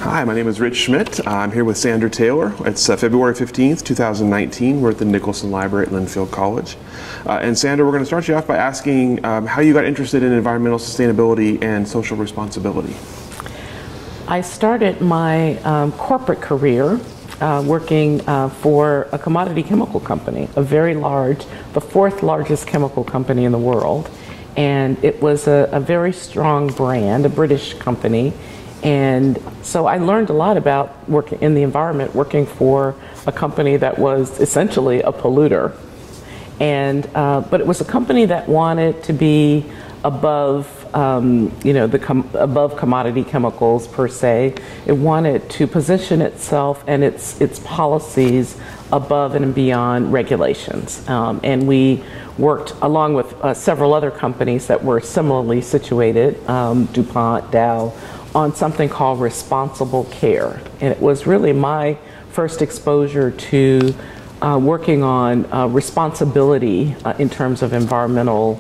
Hi, my name is Rich Schmidt. I'm here with Sandra Taylor. It's February 15th, 2019. We're at the Nicholson Library at Linfield College. And Sandra, we're going to start you off by asking how you got interested in environmental sustainability and social responsibility. I started my corporate career working for a commodity chemical company, a very large, the fourth largest chemical company in the world. And it was a very strong brand, a British company. And so I learned a lot about working in the environment, working for a company that was essentially a polluter. And but it was a company that wanted to be above, above commodity chemicals per se. It wanted to position itself and its policies above and beyond regulations. And we worked along with several other companies that were similarly situated, DuPont, Dow, on something called responsible care. And it was really my first exposure to working on responsibility in terms of environmental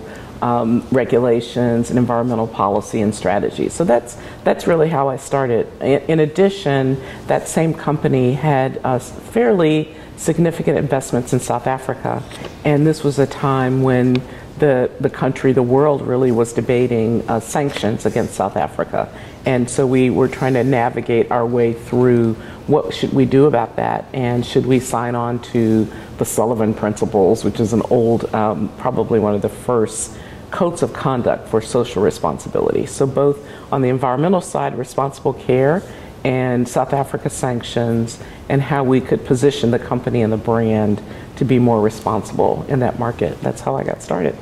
regulations and environmental policy and strategy. So that's really how I started. In addition, that same company had fairly significant investments in South Africa. And this was a time when the country, the world really was debating sanctions against South Africa. And so we were trying to navigate our way through what should we do about that, and should we sign on to the Sullivan Principles, which is an old, probably one of the first codes of conduct for social responsibility. So both on the environmental side, responsible care, and South Africa sanctions, and how we could position the company and the brand to be more responsible in that market. That's how I got started.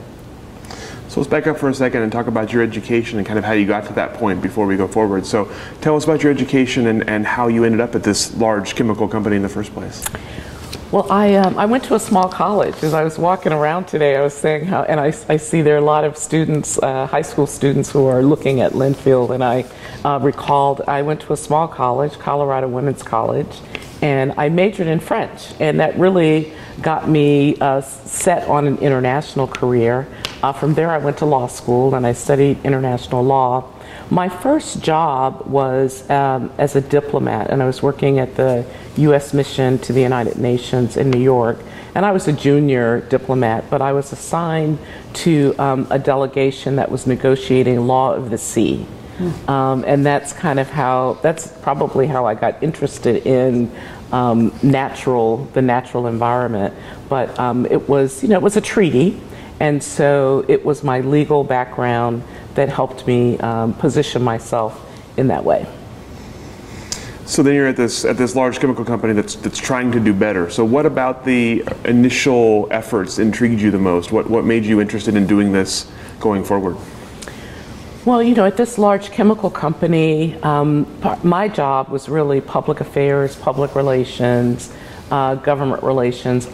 So let's back up for a second and talk about your education and kind of how you got to that point before we go forward. So tell us about your education and how you ended up at this large chemical company in the first place. Well, I went to a small college. As I was walking around today, I was saying how, and I see there are a lot of students, high school students who are looking at Linfield, and I recalled I went to a small college, Colorado Women's College, and I majored in French, and that really got me set on an international career. From there I went to law school and I studied international law. My first job was as a diplomat, and I was working at the U.S. mission to the United Nations in New York. And I was a junior diplomat, but I was assigned to a delegation that was negotiating law of the sea. And that's kind of that's probably how I got interested in the natural environment. But it was a treaty. And so it was my legal background that helped me position myself in that way. So then you're at this large chemical company that's trying to do better. So what about the initial efforts intrigued you the most? What made you interested in doing this going forward? Well, at this large chemical company, my job was really public affairs, public relations, government relations.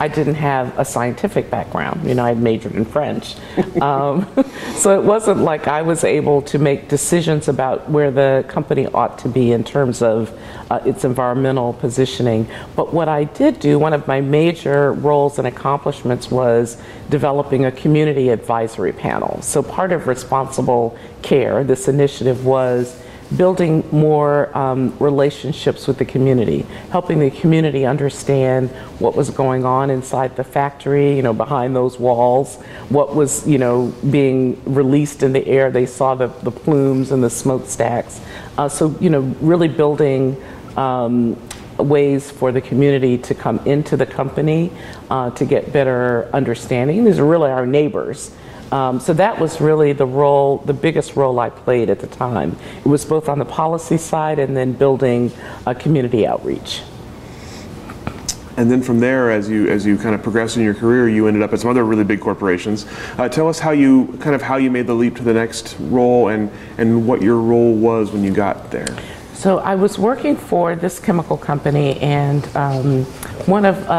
I didn't have a scientific background. I had majored in French. So it wasn't like I was able to make decisions about where the company ought to be in terms of its environmental positioning. But what I did do, one of my major roles and accomplishments was developing a community advisory panel. So part of Responsible Care, this initiative, was building more relationships with the community, helping the community understand what was going on inside the factory, behind those walls, what was, being released in the air. They saw the plumes and the smokestacks. So, really building ways for the community to come into the company to get better understanding. These are really our neighbors. So that was really the biggest role I played at the time. It was both on the policy side and then building a community outreach. And then from there, as you kind of progressed in your career, you ended up at some other really big corporations. Tell us how you made the leap to the next role and what your role was when you got there. So I was working for this chemical company, and one of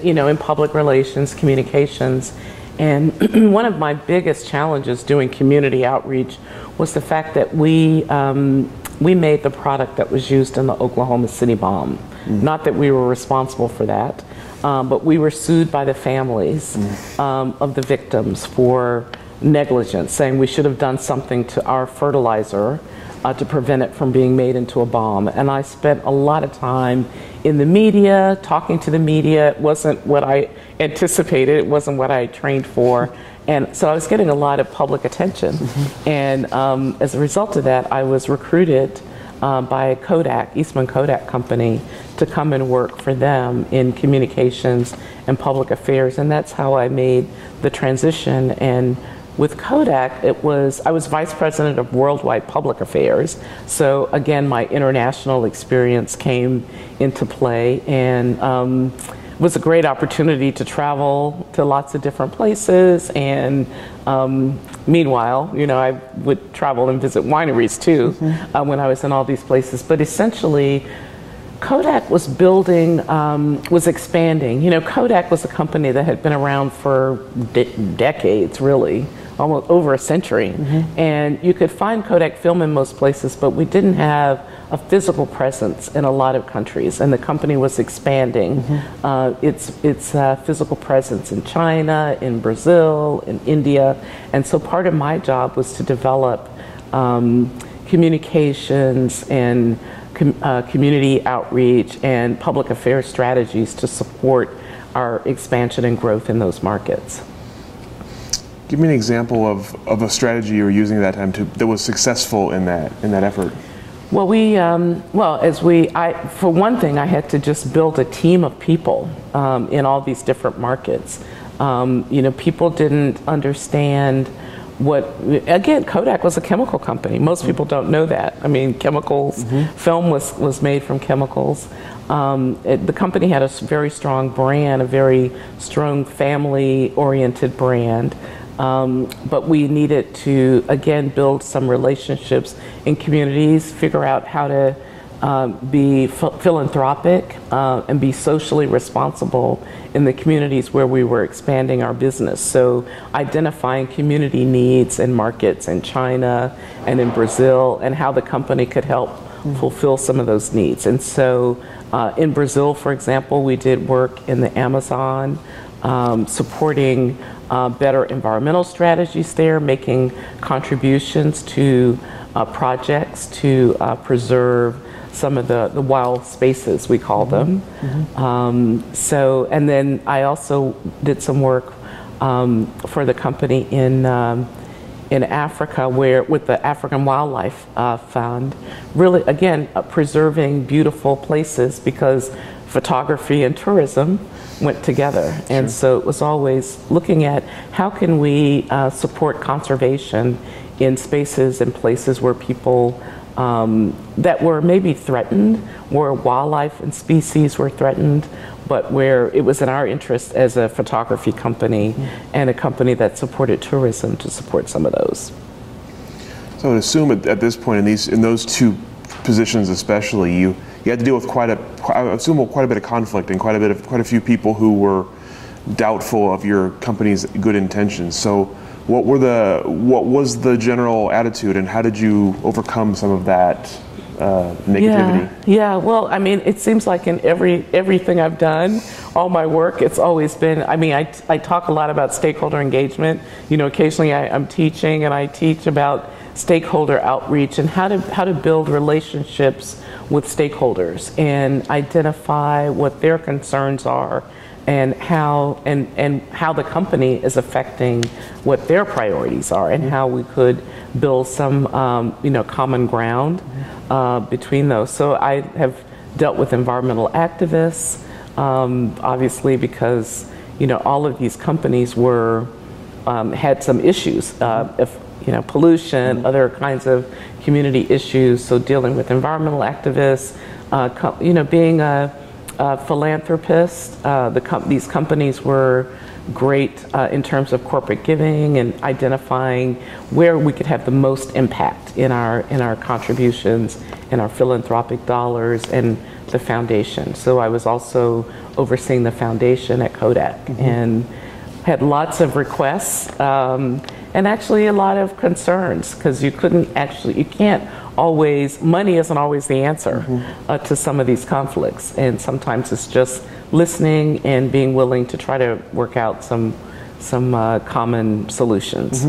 in public relations, communications. And one of my biggest challenges doing community outreach was the fact that we made the product that was used in the Oklahoma City bomb. Not that we were responsible for that, but we were sued by the families of the victims for negligence, saying we should have done something to our fertilizer to prevent it from being made into a bomb. And I spent a lot of time in the media, talking to the media. It wasn't what I anticipated. It wasn't what I trained for. And so I was getting a lot of public attention. And as a result of that, I was recruited by Kodak, Eastman Kodak Company, to come and work for them in communications and public affairs. And that's how I made the transition. And with Kodak, I was vice president of worldwide public affairs. So again, my international experience came into play, and it was a great opportunity to travel to lots of different places. And meanwhile, I would travel and visit wineries too when I was in all these places. But essentially, Kodak was building, was expanding. Kodak was a company that had been around for decades, really, almost over a century. And you could find Kodak film in most places, but we didn't have a physical presence in a lot of countries. And the company was expanding its physical presence in China, in Brazil, in India. And so part of my job was to develop communications and community outreach and public affairs strategies to support our expansion and growth in those markets. Give me an example of a strategy you were using at that time that was successful in that effort. Well, for one thing, I had to just build a team of people in all these different markets. People didn't understand again, Kodak was a chemical company. Most people don't know that. I mean, chemicals, film was made from chemicals. The company had a very strong brand, a very strong family-oriented brand. But we needed to, again, build some relationships in communities, figure out how to be philanthropic and be socially responsible in the communities where we were expanding our business. So identifying community needs and markets in China and in Brazil, and how the company could help fulfill some of those needs. And so in Brazil, for example, we did work in the Amazon, supporting better environmental strategies there, making contributions to projects to preserve some of the wild spaces, we call them. And then I also did some work for the company in Africa, with the African Wildlife Fund, really, again, preserving beautiful places, because photography and tourism went together. And so it was always looking at how can we support conservation in spaces and places where people that were maybe threatened, where wildlife and species were threatened, but where it was in our interest as a photography company and a company that supported tourism to support some of those. So I would assume at this point in those two positions especially, you had to deal with quite a bit of conflict and quite a few people who were doubtful of your company's good intentions. So what was the general attitude, and how did you overcome some of that negativity? Yeah. Well, I mean, it seems like in everything I've done, all my work, it's always been. I mean, I talk a lot about stakeholder engagement. Occasionally I'm teaching, and I teach about stakeholder outreach and how to build relationships with stakeholders and identify what their concerns are, and how the company is affecting what their priorities are, and how we could build some common ground between those. So I have dealt with environmental activists, obviously, because all of these companies had some issues, pollution, other kinds of community issues. So dealing with environmental activists, being a philanthropist, these companies were great in terms of corporate giving and identifying where we could have the most impact in our contributions and our philanthropic dollars and the foundation. So I was also overseeing the foundation at Kodak and had lots of requests and actually a lot of concerns, because you can't always, money isn't always the answer to some of these conflicts, and sometimes it's just listening and being willing to try to work out some common solutions.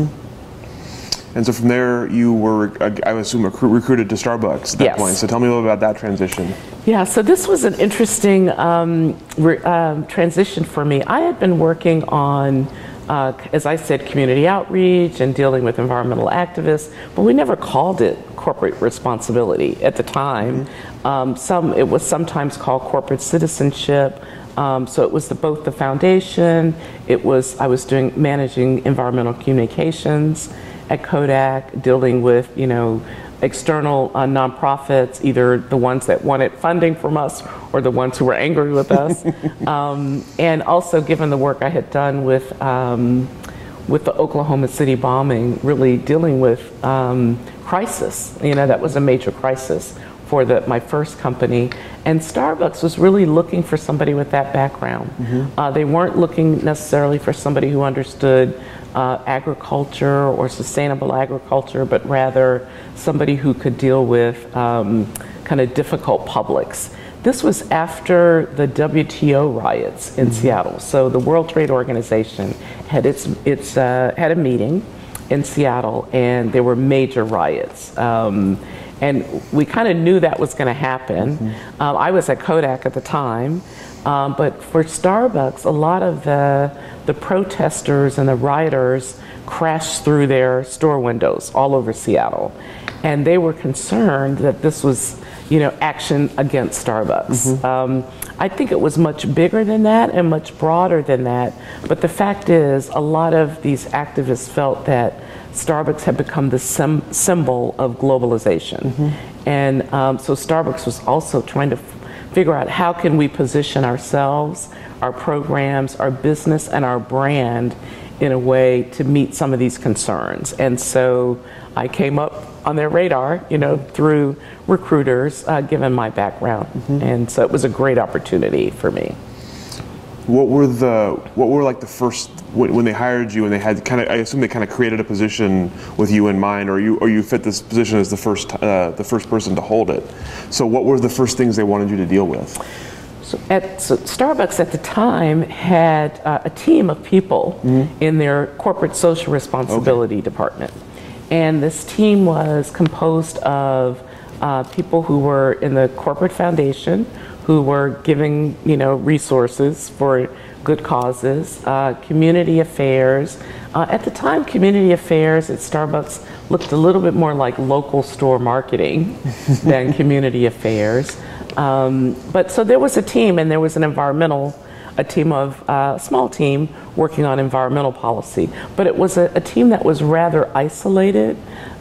And so from there, you were, I would assume, recruited to Starbucks at that point. So tell me a little bit about that transition. Yeah, so this was an interesting transition for me. I had been working on, as I said, community outreach and dealing with environmental activists, but we never called it corporate responsibility at the time. It was sometimes called corporate citizenship. So it was both the foundation, I was managing environmental communications at Kodak, dealing with, external nonprofits, either the ones that wanted funding from us or the ones who were angry with us. And also, given the work I had done with the Oklahoma City bombing, really dealing with crisis. That was a major crisis for my first company. And Starbucks was really looking for somebody with that background. They weren't looking necessarily for somebody who understood agriculture or sustainable agriculture, but rather somebody who could deal with kind of difficult publics. This was after the WTO riots in Seattle. So the World Trade Organization had had a meeting in Seattle, and there were major riots. And we kind of knew that was going to happen. I was at Kodak at the time, but for Starbucks, a lot of the protesters and the rioters crashed through their store windows all over Seattle. And they were concerned that this was, action against Starbucks. I think it was much bigger than that and much broader than that. But the fact is, a lot of these activists felt that Starbucks had become the symbol of globalization. And so Starbucks was also trying to figure out how can we position ourselves, our programs, our business, and our brand in a way to meet some of these concerns. And so I came up on their radar, through recruiters, given my background. And so it was a great opportunity for me. What were like the first, when they hired you and they had I assume they kind of created a position with you in mind, or you fit this position as the first person to hold it. So what were the first things they wanted you to deal with? So Starbucks at the time had a team of people in their corporate social responsibility department. And this team was composed of people who were in the corporate foundation, who were giving, resources for good causes, community affairs. At the time, community affairs at Starbucks looked a little bit more like local store marketing than community affairs. But so there was a team, and there was a small team working on environmental policy. But it was a team that was rather isolated.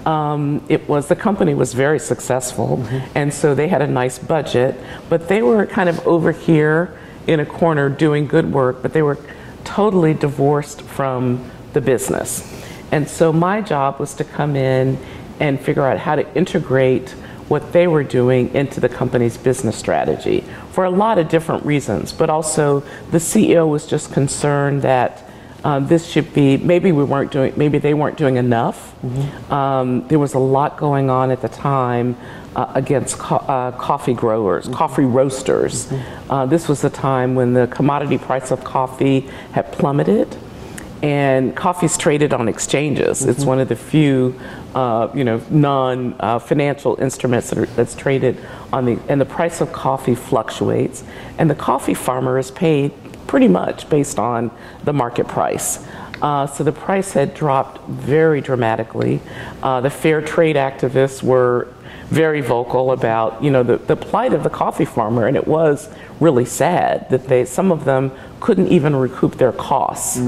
The company was very successful, and so they had a nice budget, but they were kind of over here in a corner doing good work, but they were totally divorced from the business. And so my job was to come in and figure out how to integrate what they were doing into the company's business strategy for a lot of different reasons. But also the CEO was just concerned that this should be, maybe they weren't doing enough. There was a lot going on at the time against coffee growers, coffee roasters. This was the time when the commodity price of coffee had plummeted, and coffee's traded on exchanges. It's one of the few, non-financial instruments that's traded on and the price of coffee fluctuates, and the coffee farmer is paid pretty much based on the market price. So the price had dropped very dramatically. The fair trade activists were very vocal about, the plight of the coffee farmer, and it was really sad that some of them couldn't even recoup their costs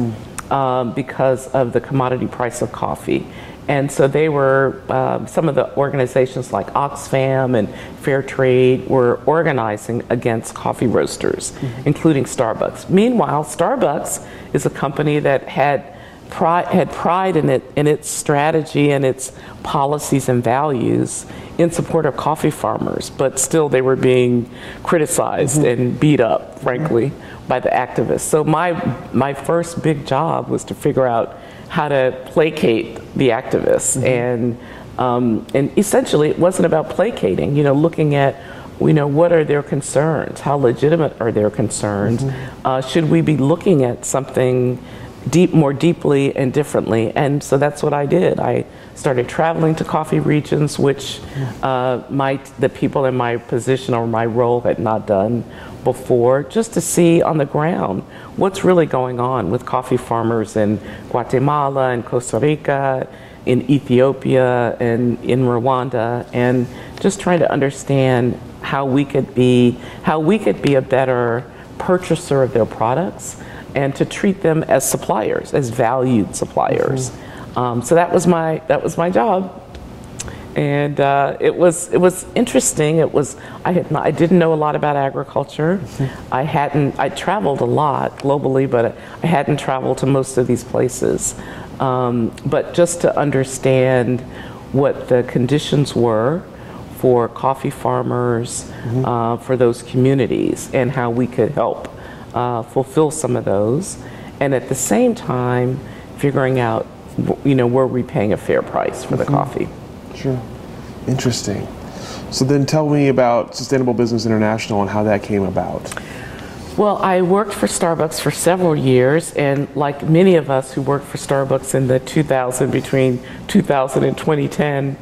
because of the commodity price of coffee. And so they were, some of the organizations like Oxfam and Fair Trade were organizing against coffee roasters, including Starbucks. Meanwhile, Starbucks is a company that had pride in its strategy and its policies and values in support of coffee farmers, but still they were being criticized and beat up, frankly, by the activists. So my first big job was to figure out how to placate the activists, and essentially it wasn't about placating. Looking at, what are their concerns? How legitimate are their concerns? Should we be looking at something more deeply and differently. And so that's what I did. I started traveling to coffee regions, which the people in my position or my role had not done before, just to see on the ground what's really going on with coffee farmers in Guatemala and Costa Rica, in Ethiopia and in Rwanda, and just trying to understand how we could be a better purchaser of their products and to treat them as suppliers, as valued suppliers. So that was my job. And it was interesting. I didn't know a lot about agriculture. I traveled a lot globally, but I hadn't traveled to most of these places. But just to understand what the conditions were for coffee farmers, for those communities, and how we could help fulfill some of those, and at the same time figuring out, were we paying a fair price for the coffee? Sure. Interesting. So then tell me about Sustainable Business International and how that came about. Well, I worked for Starbucks for several years, and like many of us who worked for Starbucks in the between 2000 and 2010,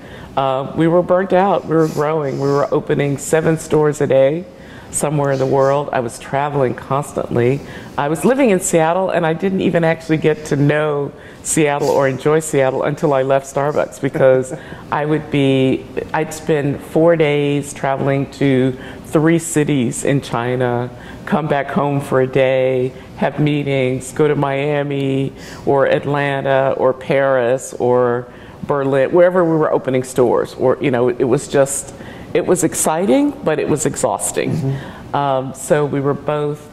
we were burnt out. We were growing. We were opening 7 stores a day somewhere in the world. I was traveling constantly. I was living in Seattle, and I didn't even actually get to know Seattle or enjoy Seattle until I left Starbucks, because I'd spend 4 days traveling to 3 cities in China, come back home for a day, have meetings, go to Miami or Atlanta or Paris or Berlin, wherever we were opening stores. Or, it was exciting, but it was exhausting. So we were both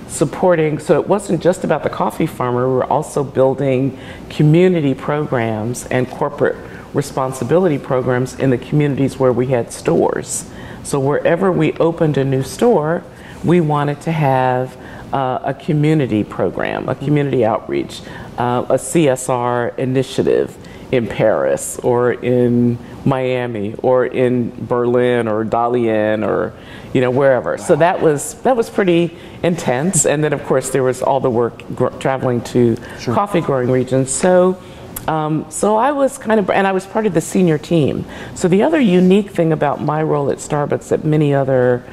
supporting, so it wasn't just about the coffee farmer, we were also building community programs and corporate responsibility programs in the communities where we had stores. So wherever we opened a new store, we wanted to have a community program, a community outreach, a CSR initiative in Paris or in Miami or in Berlin or Dalian or wherever. Wow. So that was pretty intense. And then of course there was all the work traveling to coffee growing regions. So I was and I was part of the senior team. So the other unique thing about my role at Starbucks that many other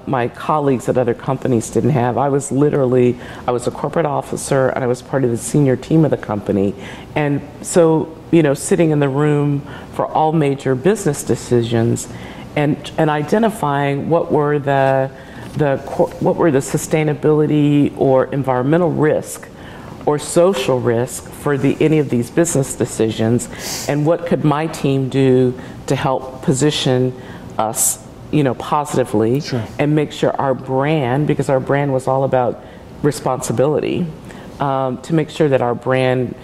my colleagues at other companies didn't have, I was a corporate officer and I was part of the senior team of the company. And so, sitting in the room for all major business decisions and identifying what were the sustainability or environmental risk or social risk for any of these business decisions, and what could my team do to help position us positively and make sure our brand, because our brand was all about responsibility, to make sure that our brand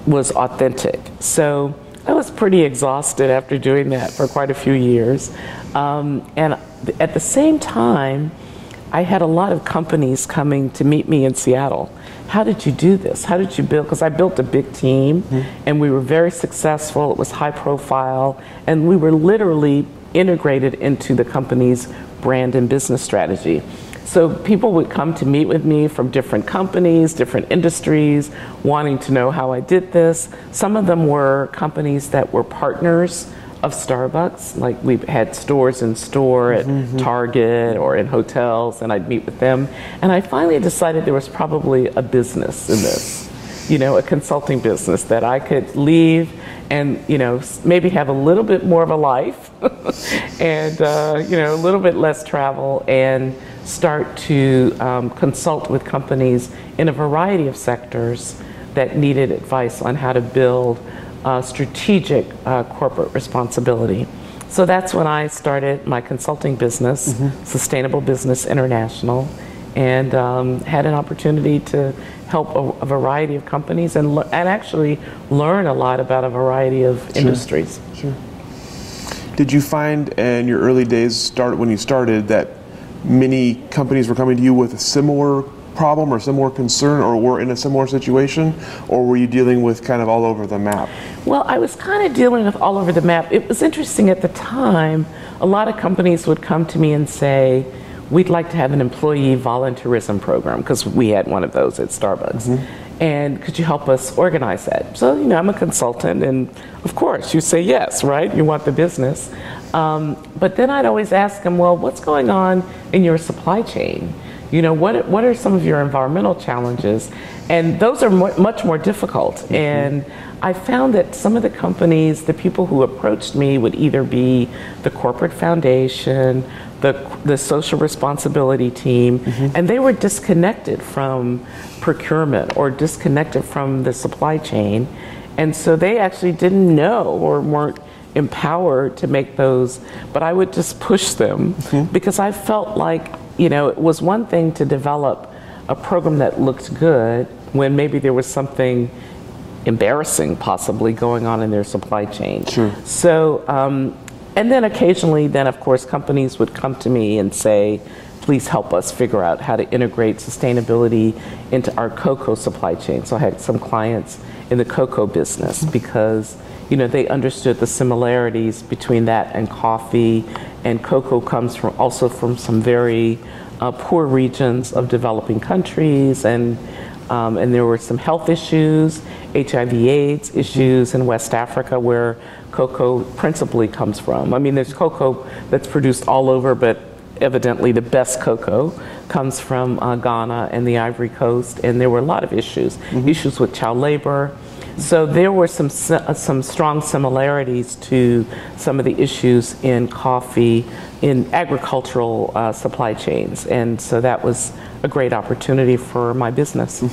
was authentic. So I was pretty exhausted after doing that for quite a few years. And at the same time, I had a lot of companies coming to meet me in Seattle. How did you do this? How did you build? Because I built a big team and we were very successful. It was high profile, and we were literally integrated into the company's brand and business strategy. So people would come to meet with me from different companies, different industries, wanting to know how I did this. Some of them were companies that were partners of Starbucks, like we had stores in store at Target or in hotels, and I'd meet with them. And I finally decided there was probably a business in this, a consulting business that I could leave and maybe have a little bit more of a life and a little bit less travel, and start to consult with companies in a variety of sectors that needed advice on how to build strategic corporate responsibility. So that's when I started my consulting business, Sustainable Business International, and had an opportunity to help a variety of companies and actually learn a lot about a variety of industries. Sure. Did you find in your early days, when you started, that many companies were coming to you with a similar problem or similar concern, or were in a similar situation, or were you dealing with kind of all over the map? Well, I was kind of dealing with all over the map. It was interesting at the time, a lot of companies would come to me and say, we'd like to have an employee volunteerism program, because we had one of those at Starbucks. and could you help us organize that? So, I'm a consultant, and of course you say yes, right? You want the business. But then I'd always ask them, well, what's going on in your supply chain? What are some of your environmental challenges? And those are much more difficult. And I found that some of the companies, the people who approached me would either be the corporate foundation, the social responsibility team, and they were disconnected from procurement or disconnected from the supply chain. And so they actually didn't know or weren't empowered to make those, but I would just push them because I felt like, it was one thing to develop a program that looked good when maybe there was something embarrassing possibly going on in their supply chain. Sure. So, and then occasionally, of course, companies would come to me and say, please help us figure out how to integrate sustainability into our cocoa supply chain. So I had some clients in the cocoa business because they understood the similarities between that and coffee, and cocoa comes also from some very poor regions of developing countries, and there were some health issues, HIV/AIDS issues in West Africa where cocoa principally comes from. I mean, there's cocoa that's produced all over, but evidently the best cocoa comes from Ghana and the Ivory Coast, and there were a lot of issues with child labor. So there were some strong similarities to some of the issues in coffee, in agricultural supply chains, and so that was a great opportunity for my business.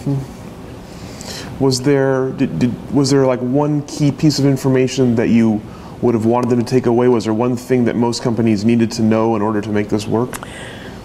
Was there like one key piece of information that you would have wanted them to take away? Was there one thing that most companies needed to know in order to make this work?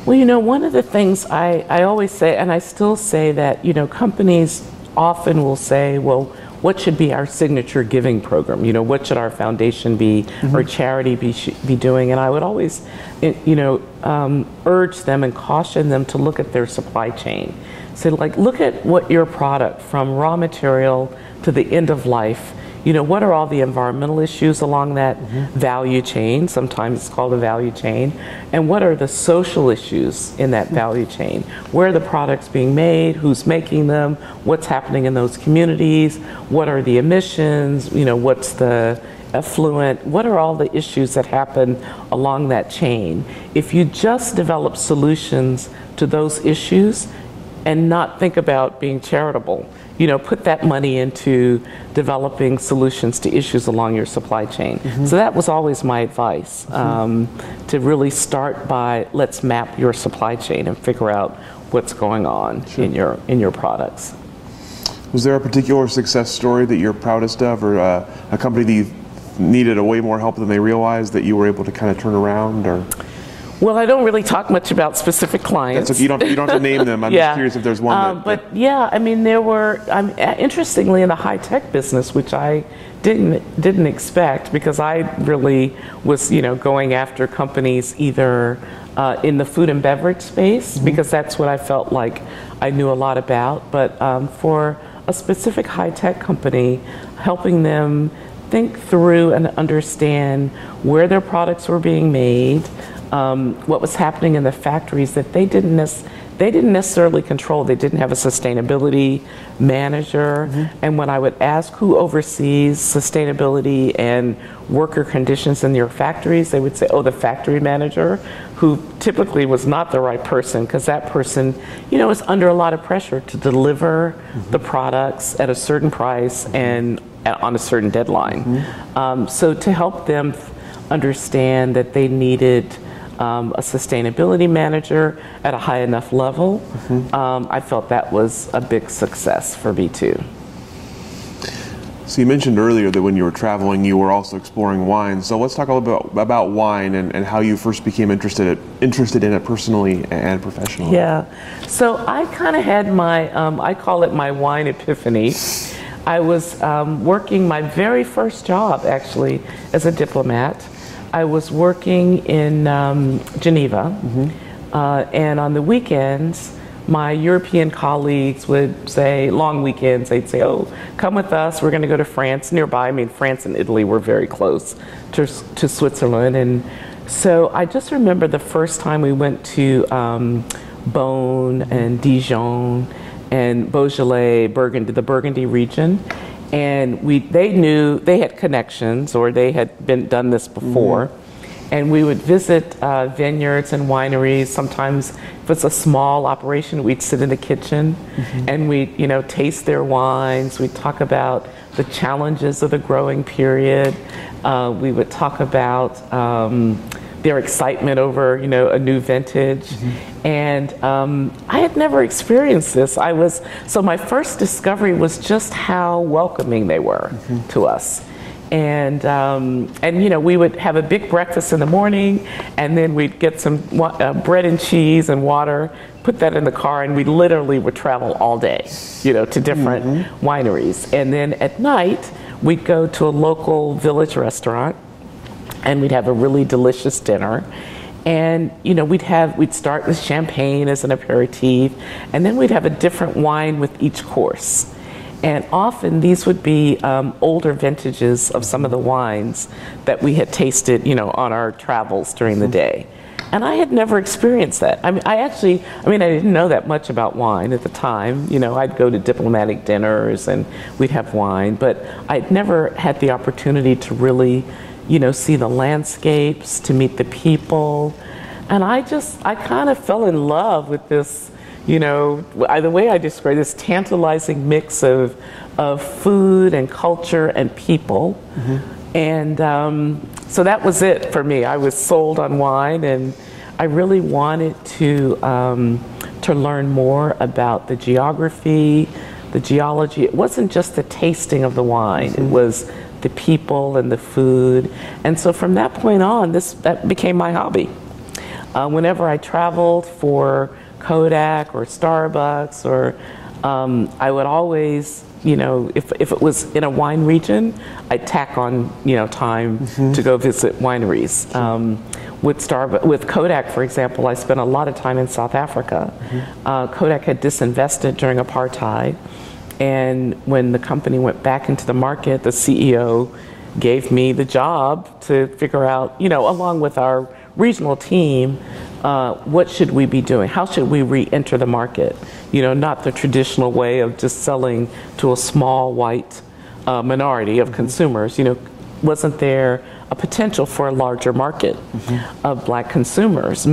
Well, one of the things I always say, and I still say that, companies often will say, well, what should be our signature giving program? What should our foundation be or charity be doing? And I would always, urge them and caution them to look at their supply chain. So look at what your product from raw material to the end of life, what are all the environmental issues along that value chain? Sometimes it's called a value chain. And what are the social issues in that value chain? Where are the products being made? Who's making them? What's happening in those communities? What are the emissions? What's the effluent? What are all the issues that happen along that chain? If you just develop solutions to those issues and not think about being charitable, put that money into developing solutions to issues along your supply chain. So that was always my advice, to really start by, let's map your supply chain and figure out what's going on in your products. Was there a particular success story that you're proudest of, or a company that you needed a way more help than they realized that you were able to kind of turn around? Or well, I don't really talk much about specific clients. That's okay. You don't have to name them. I'm just curious if there's one. But yeah, I mean, there were. Interestingly, in the high tech business, which I didn't expect, because I really was, going after companies either in the food and beverage space, because that's what I felt like I knew a lot about. But for a specific high tech company, helping them think through and understand where their products were being made. What was happening in the factories that they didn't necessarily control. They didn't have a sustainability manager. And when I would ask who oversees sustainability and worker conditions in your factories, they would say, oh, the factory manager, who typically was not the right person, because that person, is under a lot of pressure to deliver the products at a certain price and on a certain deadline. So to help them understand that they needed a sustainability manager at a high enough level, I felt that was a big success for me too. So you mentioned earlier that when you were traveling, you were also exploring wine. So let's talk a little bit about wine and how you first became interested in it personally and professionally. Yeah, so I kind of had my, I call it my wine epiphany. I was working my very first job, actually, as a diplomat. I was working in Geneva, and on the weekends, my European colleagues would say, long weekends, they'd say, oh, come with us, we're going to go to France nearby. I mean, France and Italy were very close to Switzerland. And so I just remember the first time we went to Beaune and Dijon, and Beaujolais, Burgundy, the Burgundy region. And they had connections, or they had done this before. And we would visit vineyards and wineries. Sometimes if it's a small operation, we'd sit in the kitchen and we'd, taste their wines. We'd talk about the challenges of the growing period. We would talk about their excitement over, a new vintage. And I had never experienced this. So my first discovery was just how welcoming they were to us. And we would have a big breakfast in the morning, and then we'd get some bread and cheese and water, put that in the car, and we literally would travel all day, to different wineries. And then at night, we'd go to a local village restaurant, and we'd have a really delicious dinner. And we'd start with champagne as an aperitif, and then we'd have a different wine with each course. And often these would be older vintages of some of the wines that we had tasted, on our travels during the day. And I had never experienced that. I didn't know that much about wine at the time. I'd go to diplomatic dinners and we'd have wine, but I'd never had the opportunity to really, see the landscapes, to meet the people. And I kind of fell in love with this, the way I describe this tantalizing mix of food and culture and people. And so that was it for me. I was sold on wine, and I really wanted to learn more about the geography, the geology. It wasn't just the tasting of the wine, it was the people and the food. And so from that point on, that became my hobby. Whenever I traveled for Kodak or Starbucks, or I would always, if it was in a wine region, I'd tack on, time to go visit wineries. With Kodak, for example, I spent a lot of time in South Africa. Kodak had disinvested during apartheid, and when the company went back into the market, the CEO gave me the job to figure out, along with our regional team, what should we be doing? How should we re-enter the market? Not the traditional way of just selling to a small white minority of consumers. Wasn't there a potential for a larger market of black consumers,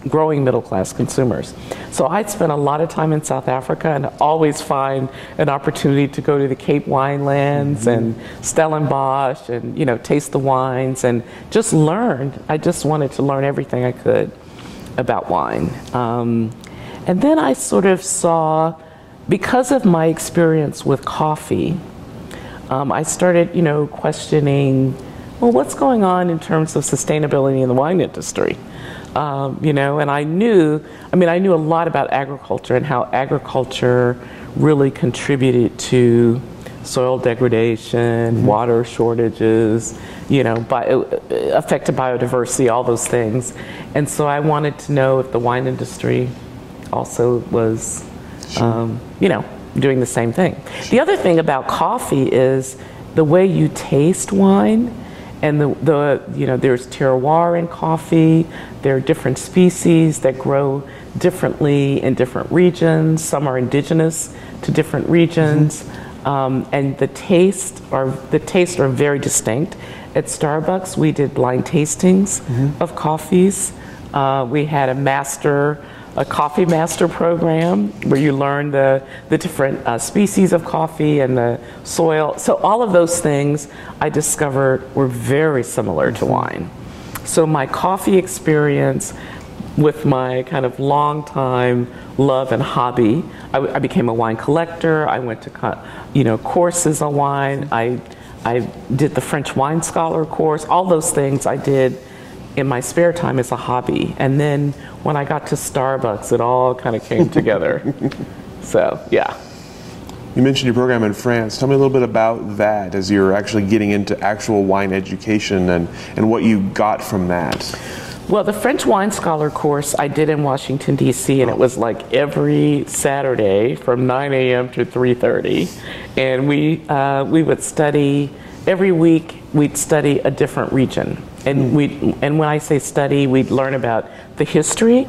growing middle class consumers? So I'd spent a lot of time in South Africa, and I always find an opportunity to go to the Cape Winelands and Stellenbosch and, taste the wines and just learn. I just wanted to learn everything I could about wine. And then I sort of saw, because of my experience with coffee, I started, questioning, well, what's going on in terms of sustainability in the wine industry? And I knew a lot about agriculture and how agriculture really contributed to soil degradation, water shortages, affected biodiversity, all those things. And so I wanted to know if the wine industry also was, doing the same thing. The other thing about coffee is the way you taste wine, and there's terroir in coffee. There are different species that grow differently in different regions. Some are indigenous to different regions, and the tastes are very distinct. At Starbucks, we did blind tastings of coffees. We had a coffee master program where you learn the different species of coffee and the soil. So all of those things I discovered were very similar to wine. So my coffee experience with my kind of long time love and hobby, I became a wine collector. I went to courses on wine. I did the French wine scholar course. All those things I did in my spare time as a hobby. And then when I got to Starbucks, it all kind of came together. So, yeah. You mentioned your program in France. Tell me a little bit about that as you're actually getting into actual wine education and what you got from that. Well, the French wine scholar course I did in Washington, D.C., and it was like every Saturday from 9 a.m. to 3:30. And we would study, every week we'd study a different region. And when I say study, we'd learn about the history,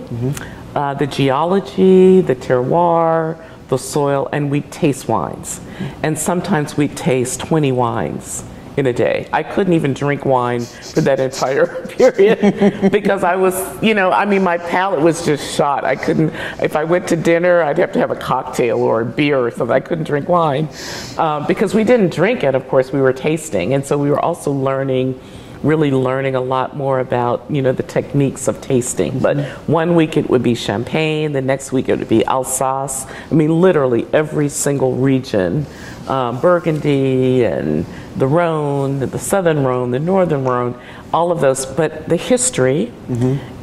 the geology, the terroir, the soil, and we taste wines. And sometimes we taste 20 wines in a day. I couldn't even drink wine for that entire period because I was, my palate was just shot. I couldn't, if I went to dinner, I'd have to have a cocktail or a beer or something. I couldn't drink wine because we didn't drink it, of course, we were tasting. And so we were also really learning a lot more about, the techniques of tasting. But one week it would be Champagne, the next week it would be Alsace. I mean, literally every single region, Burgundy and the Rhone, the Southern Rhone, the Northern Rhone, all of those, but the history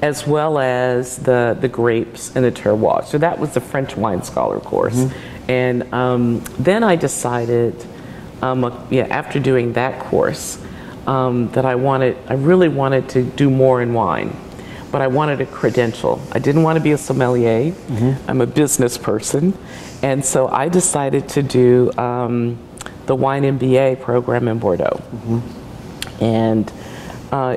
as well as the grapes and the terroir. So that was the French wine scholar course. And then I decided, after doing that course, that I really wanted to do more in wine, but I wanted a credential. I didn't want to be a sommelier. I'm a business person. And so I decided to do the Wine MBA program in Bordeaux. And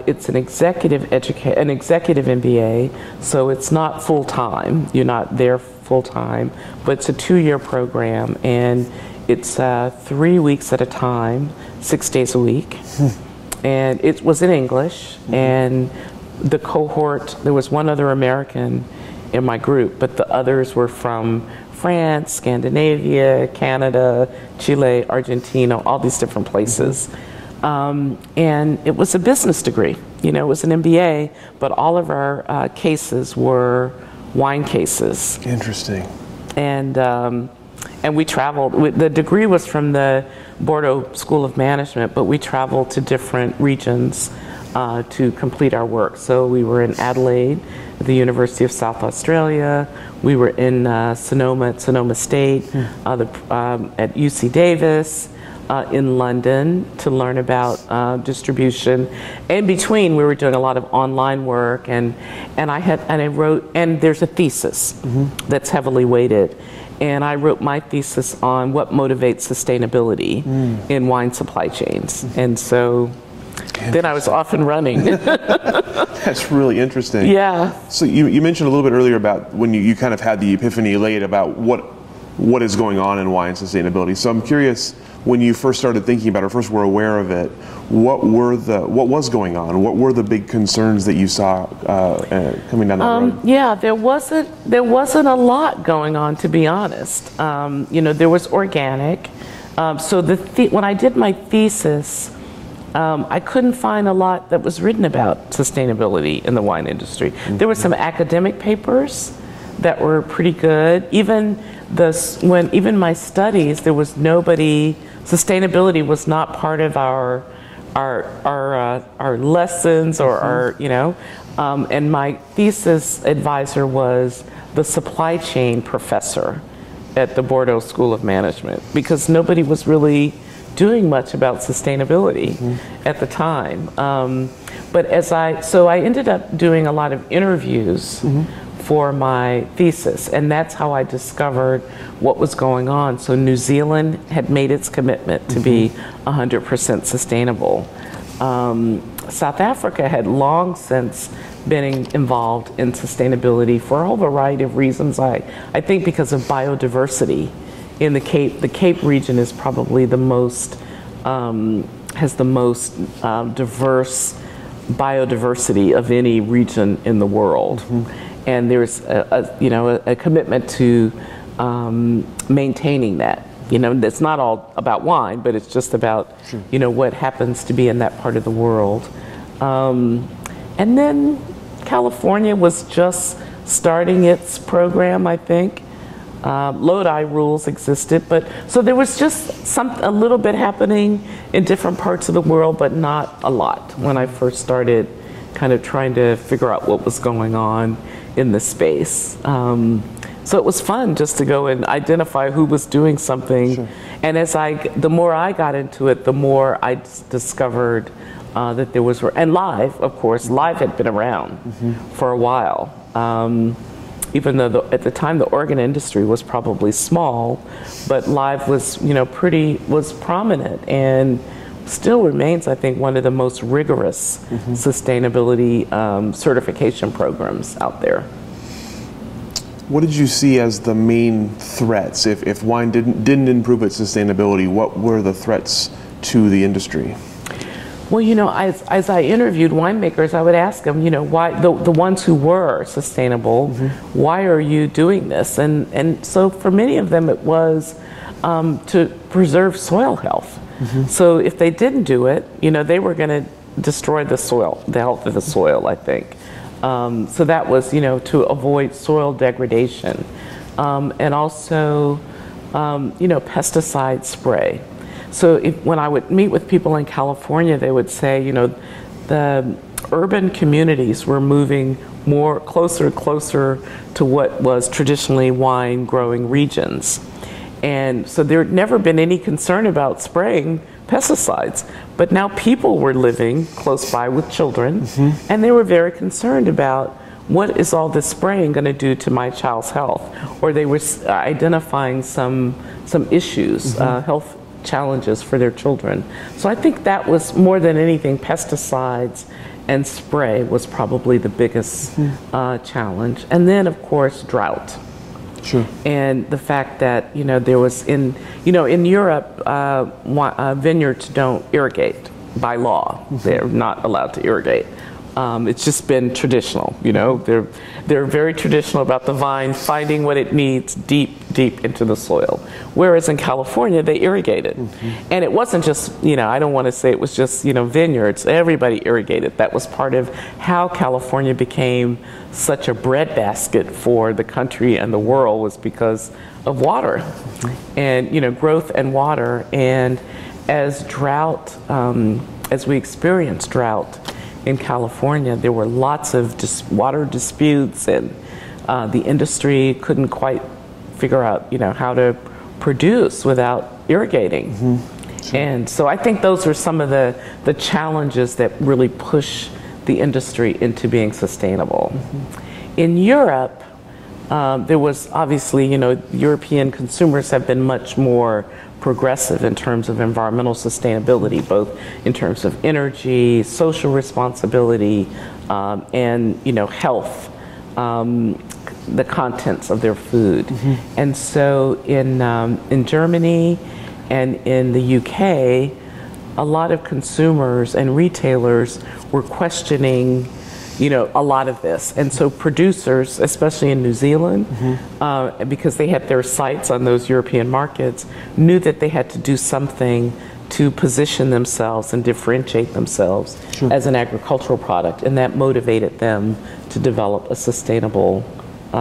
it's an executive MBA, so it's not full-time. You're not there full-time, but it's a 2-year program, and it's 3 weeks at a time, 6 days a week. And it was in English, and the cohort, there was one other American in my group, but the others were from France, Scandinavia, Canada, Chile, Argentina, all these different places. And it was a business degree, it was an MBA, but all of our cases were wine cases. Interesting. And we traveled. The degree was from the Bordeaux School of Management, but we traveled to different regions to complete our work. So we were in Adelaide, at the University of South Australia. We were in Sonoma at Sonoma State, at UC Davis, in London to learn about distribution. In between, we were doing a lot of online work, and I wrote, and there's a thesis that's heavily weighted. And I wrote my thesis on what motivates sustainability in wine supply chains. And so then I was off and running. That's really interesting. Yeah. So you mentioned a little bit earlier about when you kind of had the epiphany late about what is going on in wine sustainability. So I'm curious, when you first started thinking about it, or first were aware of it, what was going on? What were the big concerns that you saw coming down that road? Yeah, there wasn't a lot going on, to be honest. There was organic. So when I did my thesis, I couldn't find a lot that was written about sustainability in the wine industry. There were some academic papers that were pretty good. Even my studies, there was nobody. Sustainability was not part of our lessons or our and my thesis advisor was the supply chain professor at the Bordeaux School of Management, because nobody was really doing much about sustainability at the time. But I ended up doing a lot of interviews for my thesis, and that's how I discovered what was going on. So New Zealand had made its commitment to be 100% sustainable. South Africa had long since been involved in sustainability for a whole variety of reasons. I think because of biodiversity in the Cape. The Cape region is probably the most, has the most diverse biodiversity of any region in the world. And there's a commitment to maintaining that. It's not all about wine, but it's just about what happens to be in that part of the world. And then California was just starting its program, I think. Lodi rules existed, but so there was just a little bit happening in different parts of the world, but not a lot when I first started kind of trying to figure out what was going on in the space. So it was fun just to go and identify who was doing something. And the more I got into it, the more I discovered that there was, and Live, of course, Live had been around for a while. Even though at the time the organ industry was probably small, but Live was, was prominent and still remains, I think, one of the most rigorous sustainability certification programs out there. What did you see as the main threats? If wine didn't improve its sustainability, what were the threats to the industry? Well, as I interviewed winemakers, I would ask them, why the ones who were sustainable, why are you doing this? And so for many of them, it was to preserve soil health. So if they didn't do it, they were going to destroy the soil, the health of the soil, I think. So that was, to avoid soil degradation, and also, pesticide spray. So when I would meet with people in California, they would say, the urban communities were moving closer to what was traditionally wine growing regions. And so there had never been any concern about spraying pesticides, but now people were living close by with children, and they were very concerned about what is all this spraying going to do to my child's health, or they were identifying some issues, health challenges for their children. So I think that was, more than anything, pesticides and spray was probably the biggest challenge. And then, of course, drought. Sure. And the fact that, there was in Europe, vineyards don't irrigate by law. They're not allowed to irrigate. It's just been traditional, They're very traditional about the vine finding what it needs deep into the soil. Whereas in California, they irrigated. And it wasn't just, I don't want to say it was just, vineyards. Everybody irrigated. That was part of how California became such a breadbasket for the country and the world, was because of water and, growth and water. And as we experienced drought in California, there were lots of water disputes, and the industry couldn't quite figure out, how to produce without irrigating. Sure. And so I think those are some of the challenges that really push the industry into being sustainable. In Europe, there was obviously, European consumers have been much more progressive in terms of environmental sustainability, both in terms of energy, social responsibility, and health, the contents of their food. And so in Germany and in the UK, a lot of consumers and retailers were questioning a lot of this. And so producers, especially in New Zealand, because they had their sights on those European markets, knew that they had to do something to position themselves and differentiate themselves as an agricultural product. And that motivated them to develop a sustainable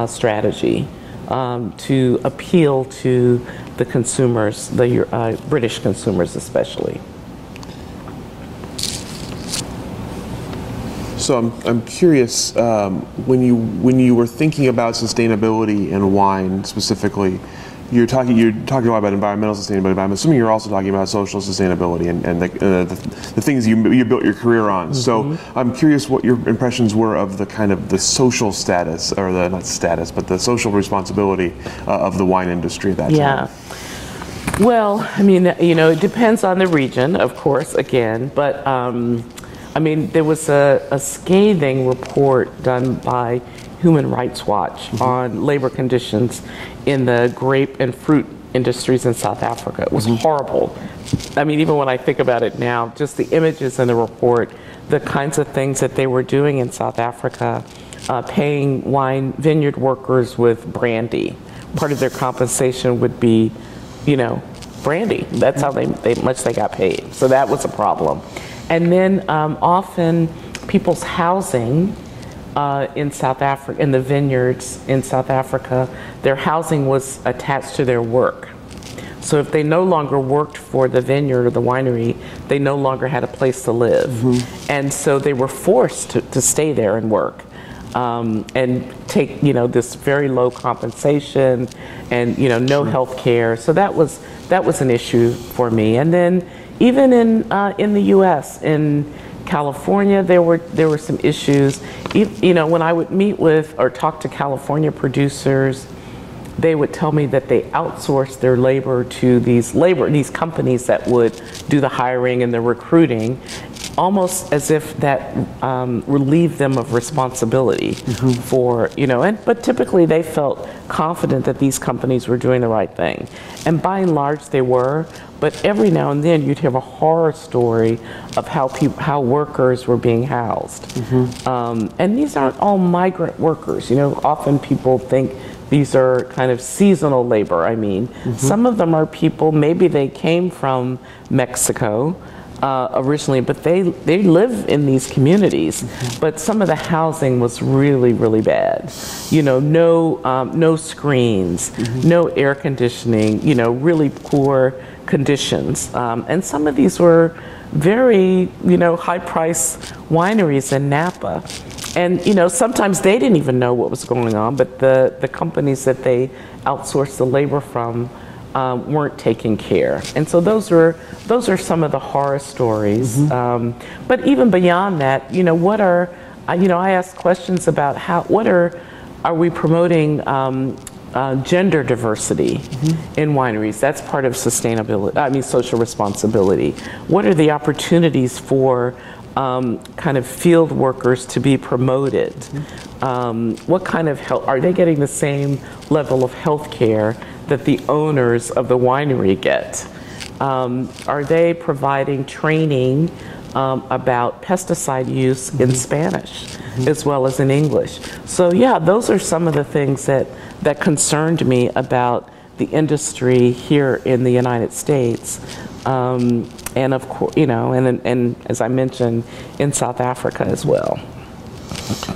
strategy to appeal to the consumers, the British consumers especially. So I'm curious, when you were thinking about sustainability and wine specifically, you're talking a lot about environmental sustainability, but I'm assuming you're also talking about social sustainability and the things you built your career on. So I'm curious what your impressions were of the kind of the social status, or the not status, but the social responsibility of the wine industry at that time. Yeah. Well, I mean, it depends on the region, of course, again, but there was a scathing report done by Human Rights Watch on labor conditions in the grape and fruit industries in South Africa. It was horrible. I mean, even when I think about it now, just the images in the report, the kinds of things that they were doing in South Africa, paying wine vineyard workers with brandy. Part of their compensation would be, brandy. That's how much they got paid. So that was a problem. And then often people's housing in South Africa, in the vineyards in South Africa, their housing was attached to their work. So if they no longer worked for the vineyard or the winery, they no longer had a place to live. And so they were forced to stay there and work and take, this very low compensation and, no health care. So that was an issue for me. And then even in the U.S., in California, there were some issues. When I would meet with or talk to California producers, they would tell me that they outsourced their labor to these companies that would do the hiring and the recruiting. almost as if that relieved them of responsibility for, but typically they felt confident that these companies were doing the right thing. And by and large they were, but every now and then you'd have a horror story of how workers were being housed. And these aren't all migrant workers. Often people think these are kind of seasonal labor. I mean, some of them are people, maybe they came from Mexico, originally, but they live in these communities. But some of the housing was really, really bad. No screens, no air conditioning. Really poor conditions. And some of these were very, high-priced wineries in Napa. And sometimes they didn't even know what was going on, but the companies that they outsourced the labor from weren't taking care. And so those are some of the horror stories. But even beyond that, what are, I ask questions about are we promoting gender diversity in wineries? That's part of sustainability, social responsibility. What are the opportunities for kind of field workers to be promoted? What kind of help, are they getting the same level of health care that the owners of the winery get? Are they providing training about pesticide use in Spanish as well as in English? So yeah, those are some of the things that concerned me about the industry here in the United States. And of course, and as I mentioned, in South Africa as well.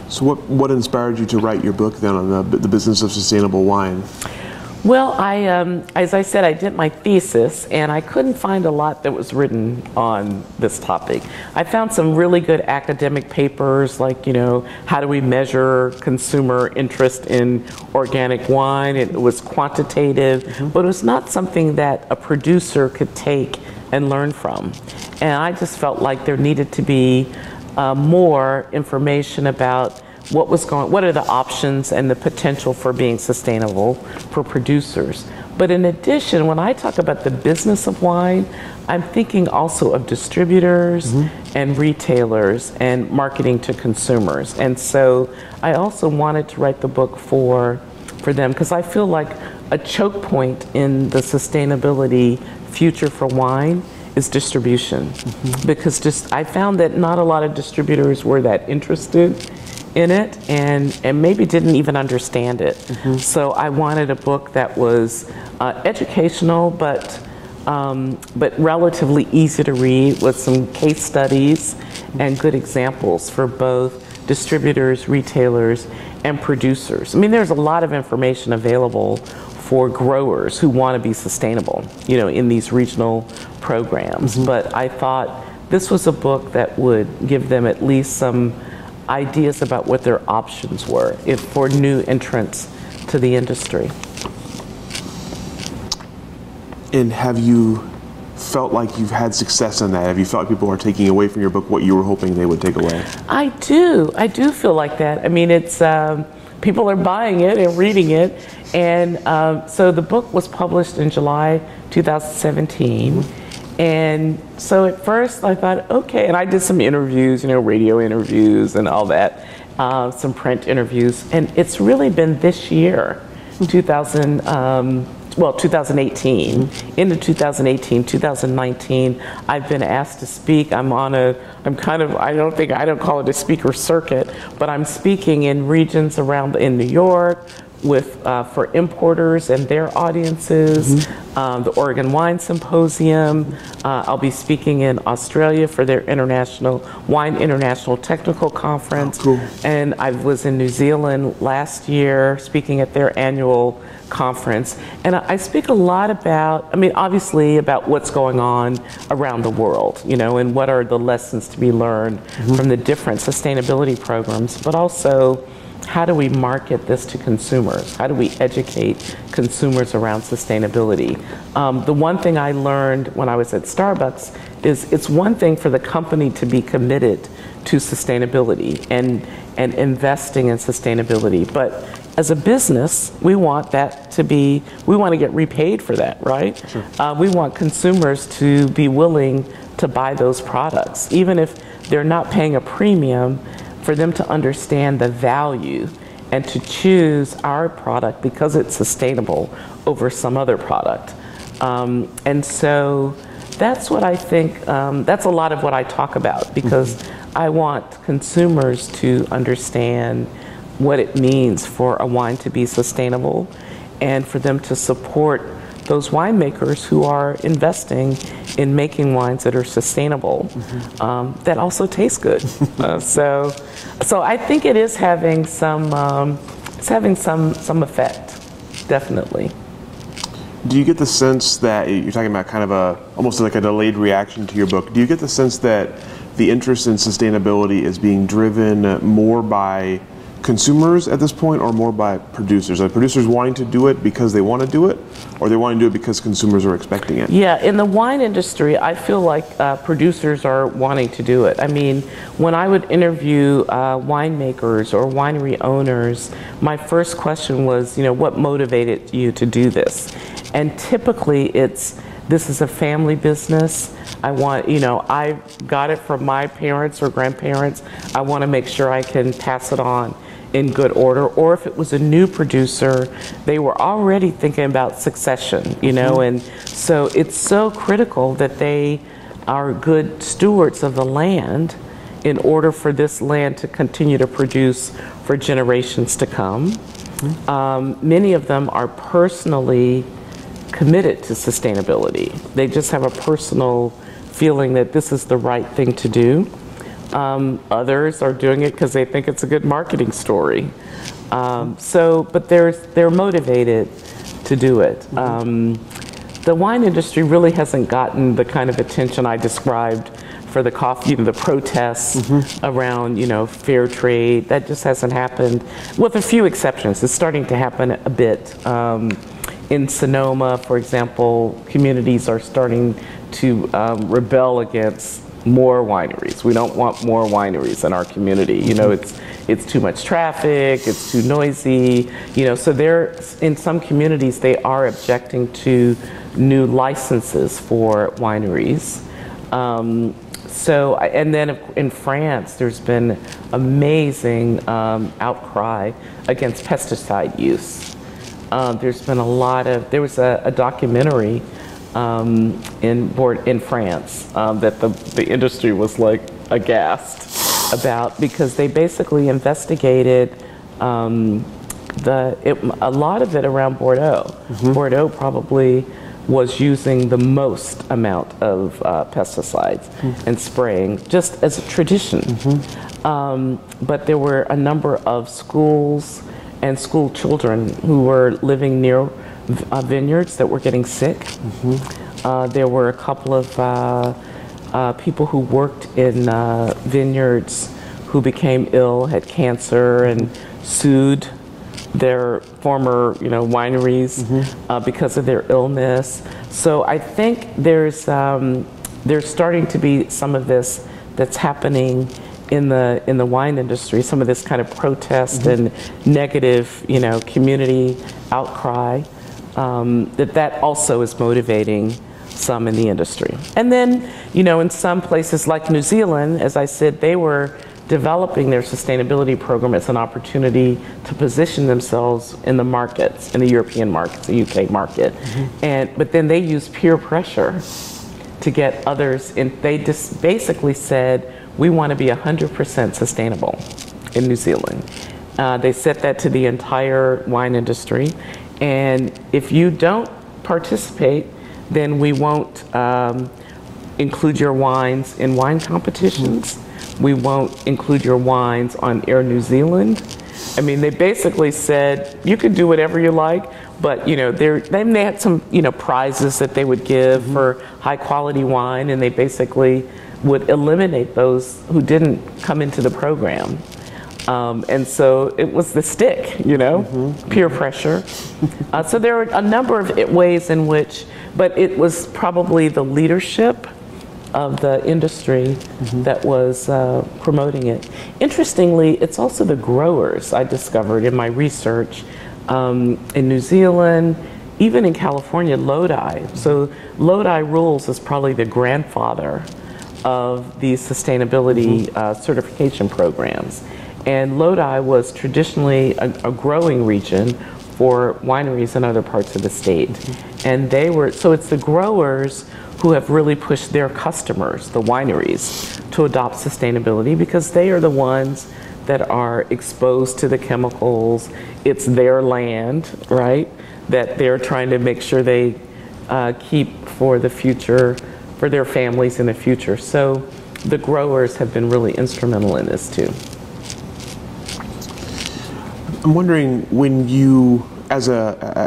So what inspired you to write your book then on the business of sustainable wine? Well, as I said, I did my thesis, and I couldn't find a lot that was written on this topic. I found some really good academic papers, like, how do we measure consumer interest in organic wine? It was quantitative, but it was not something that a producer could take and learn from. And I just felt like there needed to be more information about what are the options and the potential for being sustainable for producers. But in addition, when I talk about the business of wine, I'm thinking also of distributors and retailers and marketing to consumers. And so I also wanted to write the book for them, because I feel like a choke point in the sustainability future for wine is distribution. Because I found that not a lot of distributors were that interested in it, and maybe didn't even understand it. So I wanted a book that was educational, but relatively easy to read, with some case studies and good examples for both distributors, retailers, and producers. I mean, there's a lot of information available for growers who want to be sustainable, in these regional programs. But I thought this was a book that would give them at least some ideas about what their options were for new entrants to the industry. And have you felt like you've had success in that? Have you felt like people are taking away from your book what you were hoping they would take away? I do feel like that. I mean, it's people are buying it and reading it. And so the book was published in July 2017. And so at first I thought, okay, and I did some interviews, radio interviews and all that, some print interviews, and it's really been this year, 2018, into 2018, 2019, I've been asked to speak. I don't call it a speaker circuit, but I'm speaking in regions in New York, for importers and their audiences, the Oregon Wine Symposium. I'll be speaking in Australia for their Wine International Technical Conference. Oh, cool. And I was in New Zealand last year speaking at their annual conference. And I speak a lot obviously about what's going on around the world, and what are the lessons to be learned from the different sustainability programs, but also how do we market this to consumers? How do we educate consumers around sustainability? The one thing I learned when I was at Starbucks is it's one thing for the company to be committed to sustainability and investing in sustainability, but as a business, we want to get repaid for that, right? Sure. We want consumers to be willing to buy those products, even if they're not paying a premium, for them to understand the value and to choose our product because it's sustainable over some other product. And so that's what I think, that's a lot of what I talk about, because I want consumers to understand what it means for a wine to be sustainable and for them to support those winemakers who are investing in making wines that are sustainable, that also taste good. So I think it is having some effect, definitely. Do you get the sense that you're talking about kind of almost like a delayed reaction to your book? Do you get the sense that the interest in sustainability is being driven more by consumers at this point, or more by producers? Are producers wanting to do it because they want to do it, or they want to do it because consumers are expecting it? Yeah, in the wine industry, I feel like producers are wanting to do it. I mean, when I would interview winemakers or winery owners, my first question was, what motivated you to do this? And typically this is a family business. I got it from my parents or grandparents. I want to make sure I can pass it on in good order. Or if it was a new producer, they were already thinking about succession, and so it's so critical that they are good stewards of the land in order for this land to continue to produce for generations to come. Many of them are personally committed to sustainability. They just have a personal feeling that this is the right thing to do. Others are doing it because they think it's a good marketing story. But they're motivated to do it. The wine industry really hasn't gotten the kind of attention I described for the coffee, the protests around, fair trade. That just hasn't happened, with a few exceptions. It's starting to happen a bit. In Sonoma, for example, communities are starting to rebel against more wineries. We don't want more wineries in our community. It's too much traffic, it's too noisy. So in some communities, they are objecting to new licenses for wineries. And then in France, there's been amazing outcry against pesticide use. There's been there was a documentary in France that the industry was like aghast about, because they basically investigated a lot of it around Bordeaux. Bordeaux probably was using the most amount of pesticides and spraying, just as a tradition. But there were a number of schools and school children who were living near vineyards that were getting sick. There were a couple of people who worked in vineyards who became ill, had cancer, and sued their former, wineries because of their illness. So I think there's starting to be some of this that's happening in the wine industry, some of this kind of protest and negative, community outcry, that also is motivating some in the industry. And then, in some places like New Zealand, as I said, they were developing their sustainability program as an opportunity to position themselves in the markets, in the European markets, the UK market. But then they used peer pressure to get others in. They just basically said, we want to be 100% sustainable in New Zealand. They set that to the entire wine industry. And if you don't participate, then we won't include your wines in wine competitions. We won't include your wines on Air New Zealand. I mean, they basically said, you can do whatever you like, but they had some prizes that they would give for high quality wine, and they basically would eliminate those who didn't come into the program. And so it was the stick, peer pressure. So there are a number of ways in which, but it was probably the leadership of the industry that was promoting it. Interestingly, it's also the growers, I discovered in my research, in New Zealand, even in California, Lodi. So Lodi Rules is probably the grandfather of these sustainability certification programs. And Lodi was traditionally a growing region for wineries in other parts of the state. And so it's the growers who have really pushed their customers, the wineries, to adopt sustainability because they are the ones that are exposed to the chemicals. It's their land, right, that they're trying to make sure they keep for the future, for their families in the future. So the growers have been really instrumental in this too. I'm wondering, when you,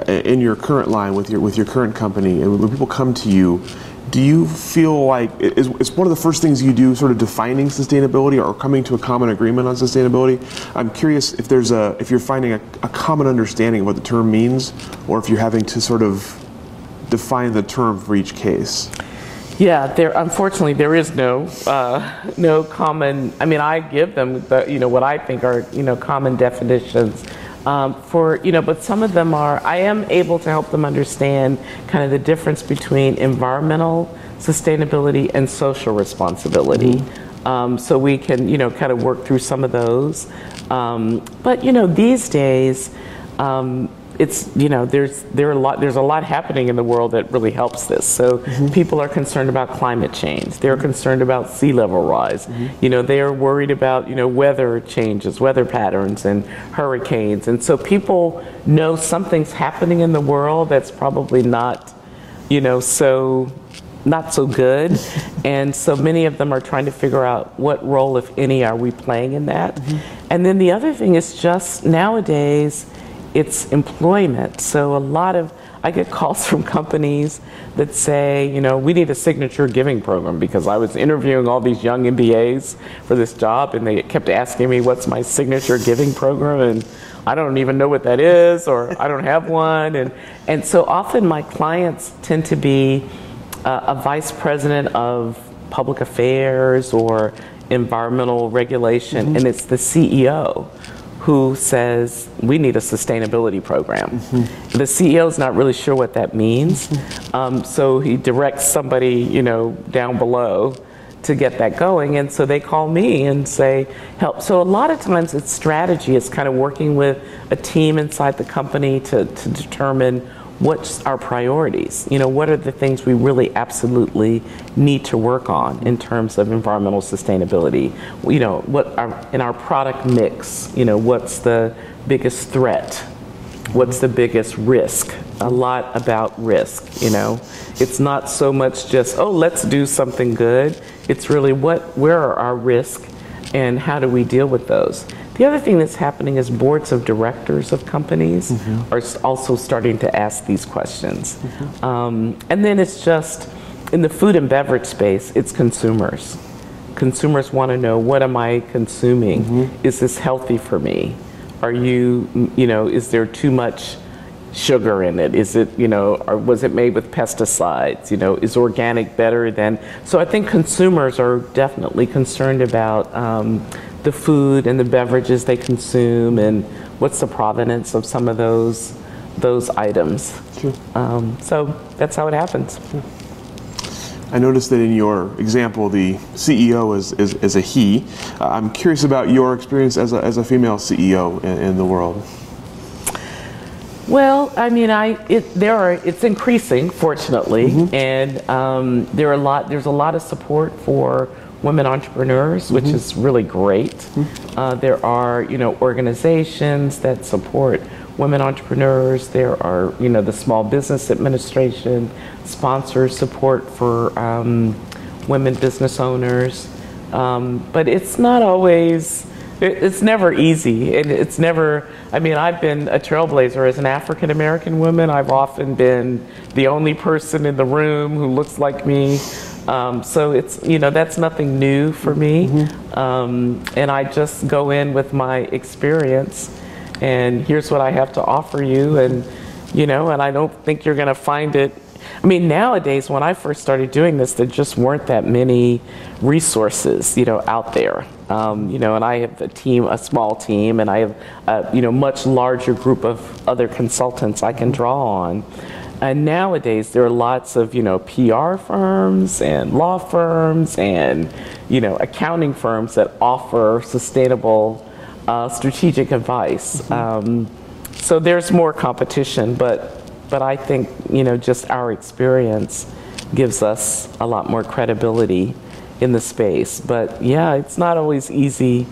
in your current line with your current company, and when people come to you, do you feel like is one of the first things you do sort of defining sustainability or coming to a common agreement on sustainability? I'm curious if you're finding a common understanding of what the term means, or if you're having to sort of define the term for each case. Yeah, unfortunately there is no common. I mean, I give them what I think are common definitions but some of them I am able to help them understand kind of the difference between environmental sustainability and social responsibility. So we can kind of work through some of those. But these days, there's a lot happening in the world that really helps this. So people are concerned about climate change. They're concerned about sea level rise. They are worried about weather changes, weather patterns, and hurricanes. And so people know something's happening in the world that's probably not so good. And so many of them are trying to figure out what role, if any, are we playing in that. And then the other thing is just nowadays, it's employment. So I get calls from companies that say, we need a signature giving program, because I was interviewing all these young MBAs for this job and they kept asking me, what's my signature giving program? And I don't even know what that is, or I don't have one. And so often my clients tend to be a vice president of public affairs or environmental regulation, and it's the CEO who says, we need a sustainability program. The CEO is not really sure what that means, so he directs somebody down below to get that going, and so they call me and say, help. So a lot of times it's strategy. It's kind of working with a team inside the company to determine what's our priorities. What are the things we really absolutely need to work on in terms of environmental sustainability? In our product mix, what's the biggest threat? What's the biggest risk? A lot about risk, It's not so much just, oh, let's do something good. It's really where are our risks and how do we deal with those? The other thing that's happening is boards of directors of companies are also starting to ask these questions. And then it's just, in the food and beverage space, it's consumers. Consumers want to know, what am I consuming? Is this healthy for me? Is there too much sugar in it? Is it, or was it made with pesticides? Is organic better than? So I think consumers are definitely concerned about the food and the beverages they consume, and what's the provenance of some of those items. Sure. So that's how it happens. Sure. I noticed that in your example, the CEO is a he. I'm curious about your experience as a female CEO in the world. Well, I mean, it's increasing, fortunately, and there's a lot of support for women entrepreneurs, which is really great. There are, organizations that support women entrepreneurs. There are, the Small Business Administration sponsors support for women business owners. But it's not always, it's never easy. And it's never, I've been a trailblazer as an African American woman. I've often been the only person in the room who looks like me. So it's, that's nothing new for me. And I just go in with my experience, and here's what I have to offer you. And, and I don't think you're going to find it. Nowadays, when I first started doing this, there just weren't that many resources, out there. And I have a small team, and I have a, much larger group of other consultants I can draw on. And nowadays there are lots of, PR firms and law firms and, accounting firms that offer sustainable strategic advice. So there's more competition, but I think, just our experience gives us a lot more credibility in the space. But yeah, it's not always easy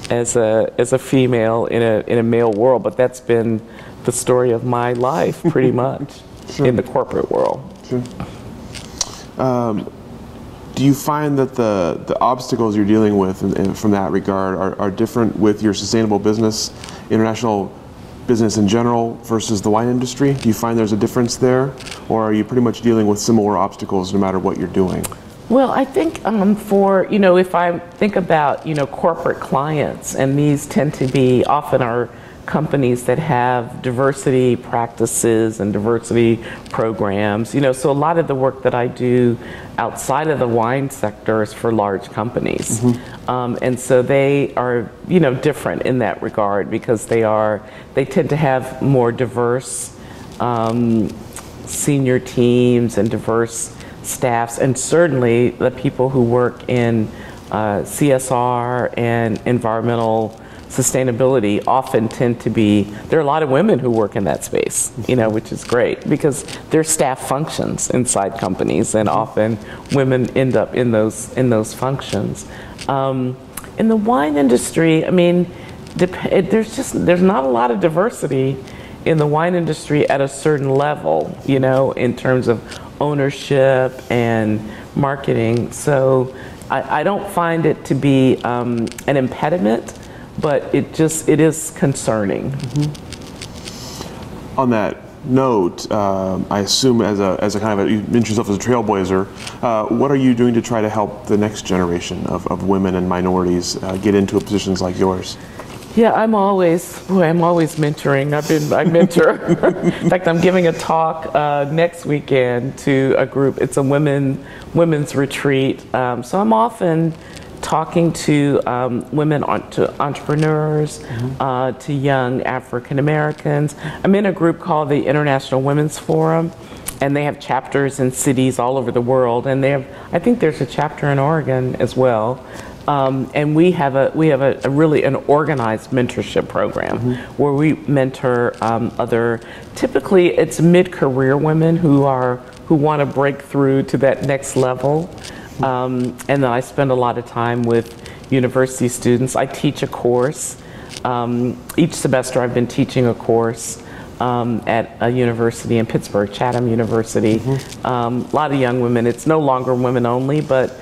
as a female in a male world, but that's been the story of my life pretty much. Sure. In the corporate world. Sure. Do you find that the obstacles you're dealing with from that regard are different with your sustainable business, international business in general versus the wine industry? Do you find there's a difference there, or are you pretty much dealing with similar obstacles no matter what you're doing? Well, I think if I think about, corporate clients, and these tend to be often our companies that have diversity practices and diversity programs, so a lot of the work that I do outside of the wine sector is for large companies. And so they are, different in that regard because they tend to have more diverse senior teams and diverse staffs, and certainly the people who work in CSR and environmental sustainability often tend to be, there are a lot of women who work in that space, which is great because they're staff functions inside companies, and often women end up in those functions. In the wine industry, I mean, there's not a lot of diversity in the wine industry at a certain level, in terms of ownership and marketing. So I don't find it to be an impediment, but it is concerning. On that note, I assume as a kind of you mentioned yourself as a trailblazer, what are you doing to try to help the next generation of women and minorities get into positions like yours? Yeah, I'm always mentoring. I mentor. In fact, I'm giving a talk next weekend to a group. It's a women's retreat. So I'm often talking to women, to entrepreneurs, to young African Americans. I'm in a group called the International Women's Forum, and they have chapters in cities all over the world. And I think there's a chapter in Oregon as well. And we have a really an organized mentorship program where we mentor typically it's mid-career women who want to break through to that next level. And then I spend a lot of time with university students. I teach a course. Each semester I've been teaching a course at a university in Pittsburgh, Chatham University. A lot of young women. It's no longer women only, but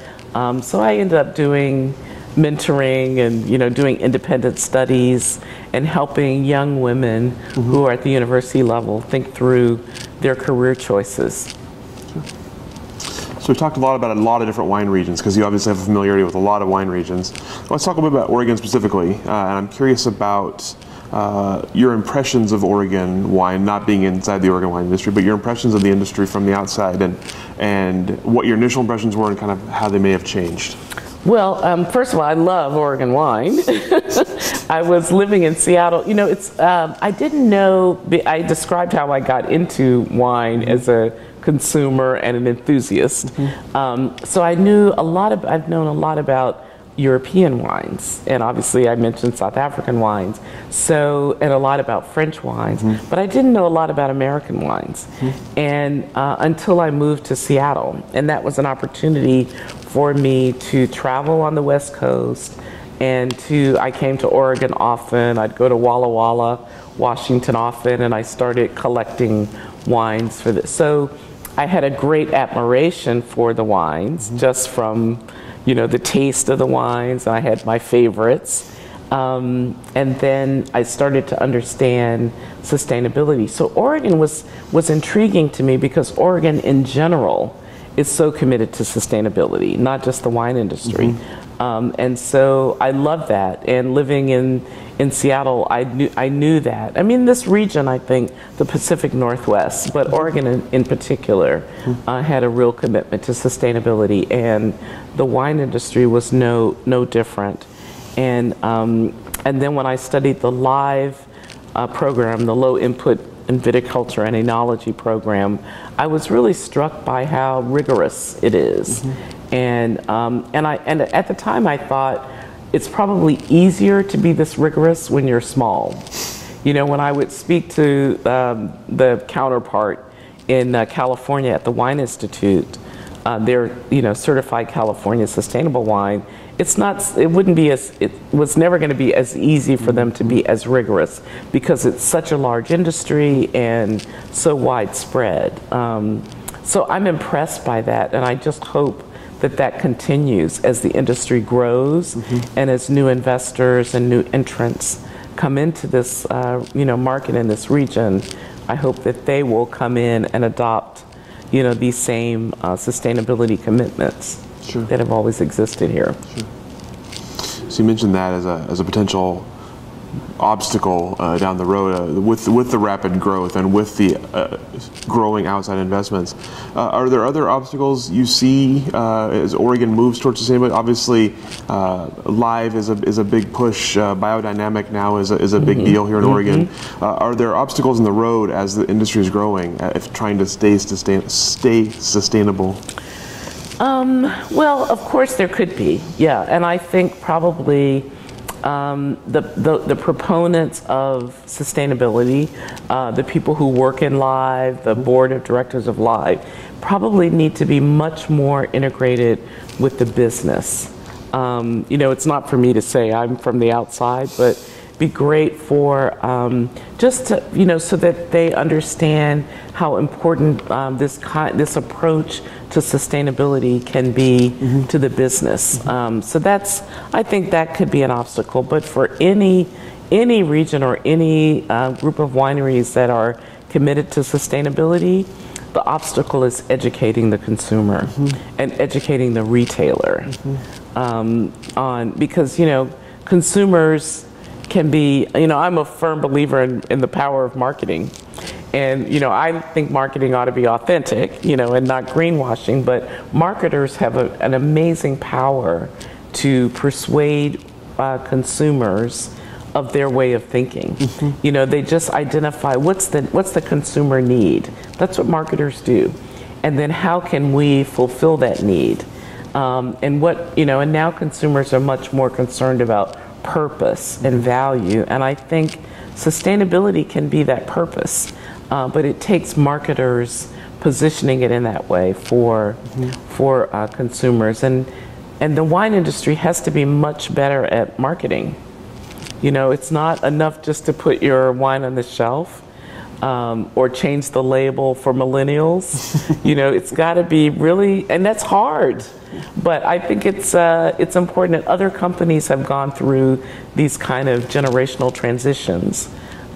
so I ended up doing mentoring and doing independent studies and helping young women who are at the university level think through their career choices. So we talked a lot about a lot of different wine regions because you obviously have a familiarity with a lot of wine regions. Let's talk a bit about Oregon specifically, and I'm curious about your impressions of Oregon wine, not being inside the Oregon wine industry, but your impressions of the industry from the outside, and what your initial impressions were and kind of how they may have changed. Well, first of all, I love Oregon wine. I was living in Seattle. I didn't know, I described how I got into wine as a consumer and an enthusiast. So I've known a lot about European wines, and obviously I mentioned South African wines, and a lot about French wines, but I didn't know a lot about American wines, and until I moved to Seattle, and that was an opportunity for me to travel on the West Coast, and I came to Oregon often. I'd go to Walla Walla, Washington often, and I started collecting wines for this. So I had a great admiration for the wines just from the taste of the wines. I had my favorites. And then I started to understand sustainability. So Oregon was intriguing to me because Oregon in general is so committed to sustainability, not just the wine industry. And so I love that. And living in Seattle, I knew that. I mean, this region, I think, the Pacific Northwest, but Oregon in particular, had a real commitment to sustainability, and the wine industry was no different. And then when I studied the LIVE program, the low input in viticulture and enology program, I was really struck by how rigorous it is. And at the time I thought it's probably easier to be this rigorous when you're small. You know, when I would speak to the counterpart in California at the Wine Institute, their certified California sustainable wine, it was never going to be as easy for them to be as rigorous because it's such a large industry and so widespread. So I'm impressed by that, and I just hope that that continues as the industry grows and as new investors and new entrants come into this market in this region. I hope that they will come in and adopt these same sustainability commitments that have always existed here. So you mentioned that as a potential obstacle down the road with the rapid growth and with the growing outside investments. Are there other obstacles you see as Oregon moves towards sustainability? Obviously, live is a big push. Biodynamic now is a big deal here in Oregon. Are there obstacles in the road as the industry is growing, if trying to stay sustainable? Well, of course there could be, yeah, and I think probably the proponents of sustainability, the people who work in Live, the board of directors of Live, probably need to be much more integrated with the business. It's not for me to say, I'm from the outside, but be great for just to, so that they understand how important this approach to sustainability can be to the business. So I think that could be an obstacle. But for any region or any group of wineries that are committed to sustainability, the obstacle is educating the consumer and educating the retailer because consumers can be, I'm a firm believer in the power of marketing. And, I think marketing ought to be authentic, and not greenwashing, but marketers have an amazing power to persuade consumers of their way of thinking. They just identify what's the consumer need. That's what marketers do. And then how can we fulfill that need? And now consumers are much more concerned about purpose and value, and I think sustainability can be that purpose, but it takes marketers positioning it in that way for consumers, and the wine industry has to be much better at marketing. It's not enough just to put your wine on the shelf or change the label for millennials. It's got to be really, and that's hard. But I think it's important, and other companies have gone through these kind of generational transitions.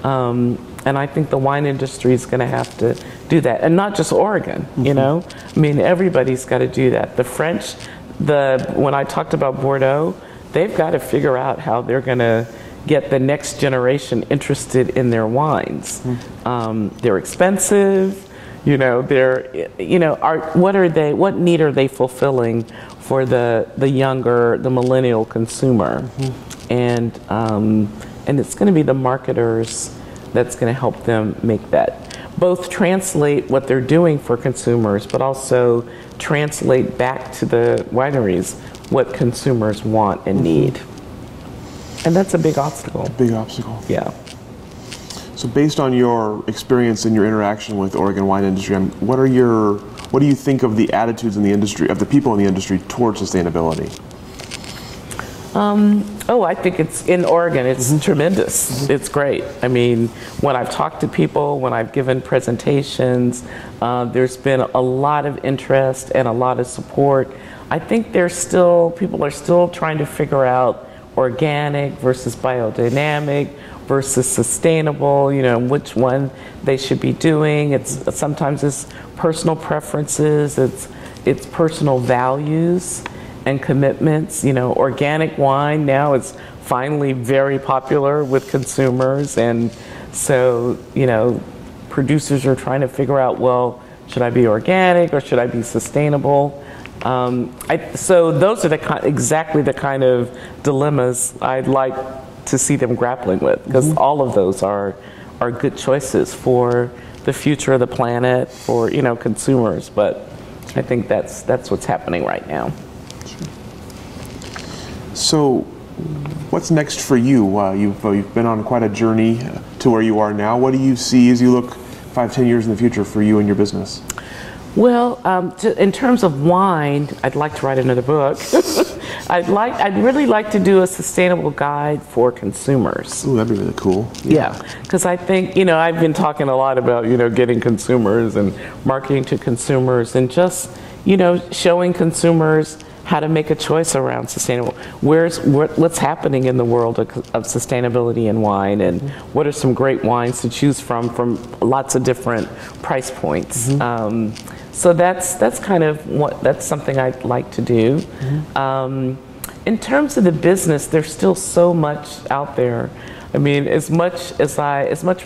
And I think the wine industry is going to have to do that. And not just Oregon, I mean, everybody's got to do that. The French, when I talked about Bordeaux, they've got to figure out how they're going to get the next generation interested in their wines. They're expensive. What need are they fulfilling for the millennial consumer? And it's going to be the marketers that's going to help them make that. Both translate what they're doing for consumers, but also translate back to the wineries what consumers want and need. And that's a big obstacle. Big obstacle. Yeah. So based on your experience and your interaction with Oregon wine industry, what do you think of the attitudes in the industry, of the people in the industry towards sustainability? I think it's in Oregon, it's tremendous. It's great. I mean, when I've talked to people, when I've given presentations, there's been a lot of interest and a lot of support. I think people are still trying to figure out organic versus biodynamic versus sustainable, which one they should be doing. Sometimes it's personal preferences, it's personal values and commitments. Organic wine now is finally very popular with consumers, and so producers are trying to figure out, well, should I be organic or should I be sustainable? So those are exactly the kind of dilemmas I'd like to see them grappling with, because all of those are are good choices for the future of the planet, for consumers. But I think that's what's happening right now. So, what's next for you? You've been on quite a journey to where you are now. What do you see as you look 5-10 years in the future for you and your business? Well, in terms of wine, I'd like to write another book. I'd really like to do a sustainable guide for consumers. Ooh, that'd be really cool. Yeah, because I think, I've been talking a lot about, getting consumers and marketing to consumers and just, showing consumers how to make a choice around sustainable. What's happening in the world of sustainability in wine, and what are some great wines to choose from lots of different price points. So that's kind of that's something I'd like to do. In terms of the business, there's still so much out there. I mean, as much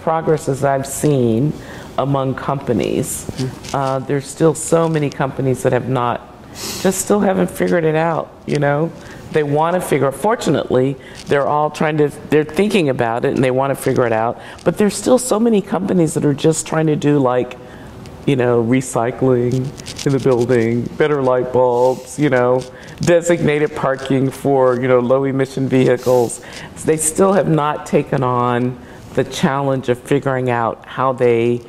progress as I've seen among companies, there's still so many companies that still haven't figured it out. They want to figure it. Fortunately, they're thinking about it and they want to figure it out. But there's still so many companies that are just trying to do recycling in the building, better light bulbs, designated parking for, low emission vehicles. They still have not taken on the challenge of figuring out how they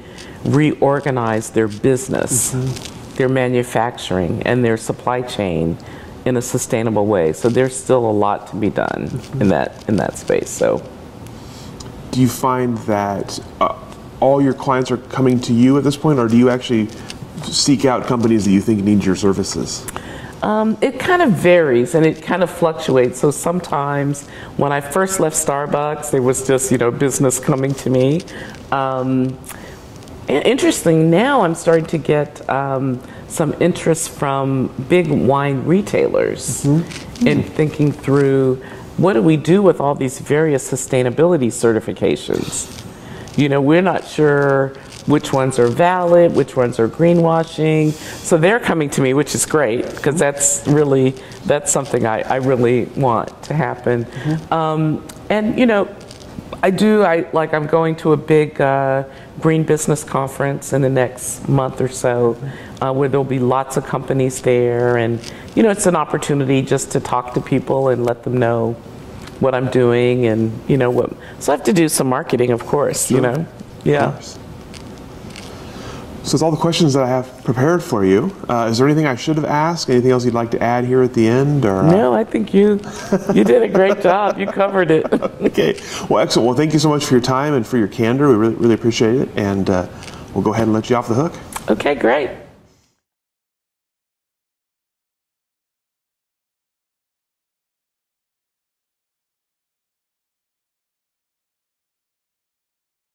reorganize their business, their manufacturing, and their supply chain in a sustainable way. So there's still a lot to be done in that space. So, do you find that all your clients are coming to you at this point, or do you actually seek out companies that you think need your services? It kind of varies and it kind of fluctuates. So sometimes when I first left Starbucks, there was just, business coming to me. Interesting, now I'm starting to get some interest from big wine retailers in thinking through, what do we do with all these various sustainability certifications? We're not sure which ones are valid, which ones are greenwashing. So they're coming to me, which is great, because that's something I really want to happen. And I'm going to a big green business conference in the next month or so, where there'll be lots of companies there, and it's an opportunity just to talk to people and let them know what I'm doing, and so I have to do some marketing, of course. Sure. Yeah. So that's all the questions that I have prepared for you. Is there anything I should have asked? Anything else you'd like to add here at the end? Or no, I think you did a great job. You covered it. Okay. Well, excellent. Well, thank you so much for your time and for your candor. We really appreciate it, and we'll go ahead and let you off the hook. Okay, great.